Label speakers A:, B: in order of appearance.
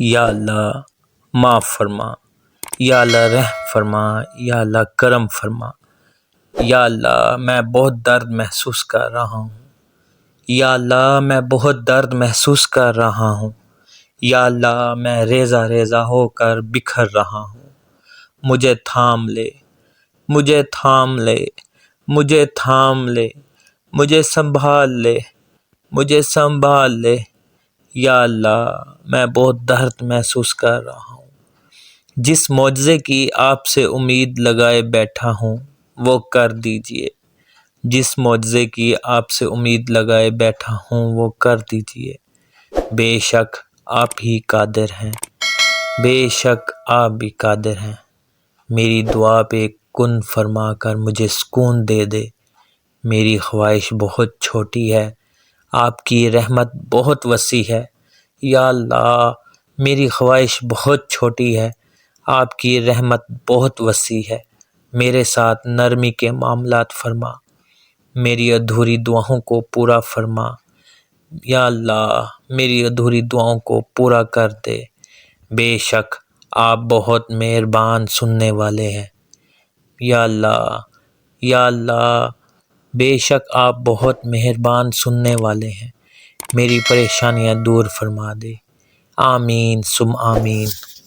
A: یا اللہ معاف فرما، یا اللہ رحم فرما، یا اللہ کرم فرما۔ یا اللہ میں بہت درد محسوس کر رہا ہوں، یا اللہ میں بہت درد محسوس کر رہا ہوں، یا اللہ میں ریزہ ریزہ ہو کر بکھر رہا ہوں۔ مجھے تھام لے، مجھے تھام لے، مجھے تھام لے، مجھے سنبھال لے، مجھے سنبھال لے۔ یا اللہ میں بہت درد محسوس کر رہا ہوں۔ جس معجزے کی آپ سے امید لگائے بیٹھا ہوں وہ کر دیجئے، جس معجزے کی آپ سے امید لگائے بیٹھا ہوں وہ کر دیجئے۔ بے شک آپ ہی قادر ہیں، بے شک آپ بھی قادر ہیں۔ میری دعا پہ کن فرما کر مجھے سکون دے دے۔ میری خواہش بہت چھوٹی ہے، آپ کی رحمت بہت وسیع ہے۔ یا اللہ میری خواہش بہت چھوٹی ہے، آپ کی رحمت بہت وسیع ہے۔ میرے ساتھ نرمی کے معاملات فرما، میری ادھوری دعاؤں کو پورا فرما۔ یا اللہ میری ادھوری دعاؤں کو پورا کر دے۔ بے شک آپ بہت مہربان سننے والے ہیں۔ یا اللہ، یا اللہ بے شک آپ بہت مہربان سننے والے ہیں۔ میری پریشانیاں دور فرما دے۔ آمین ثم آمین۔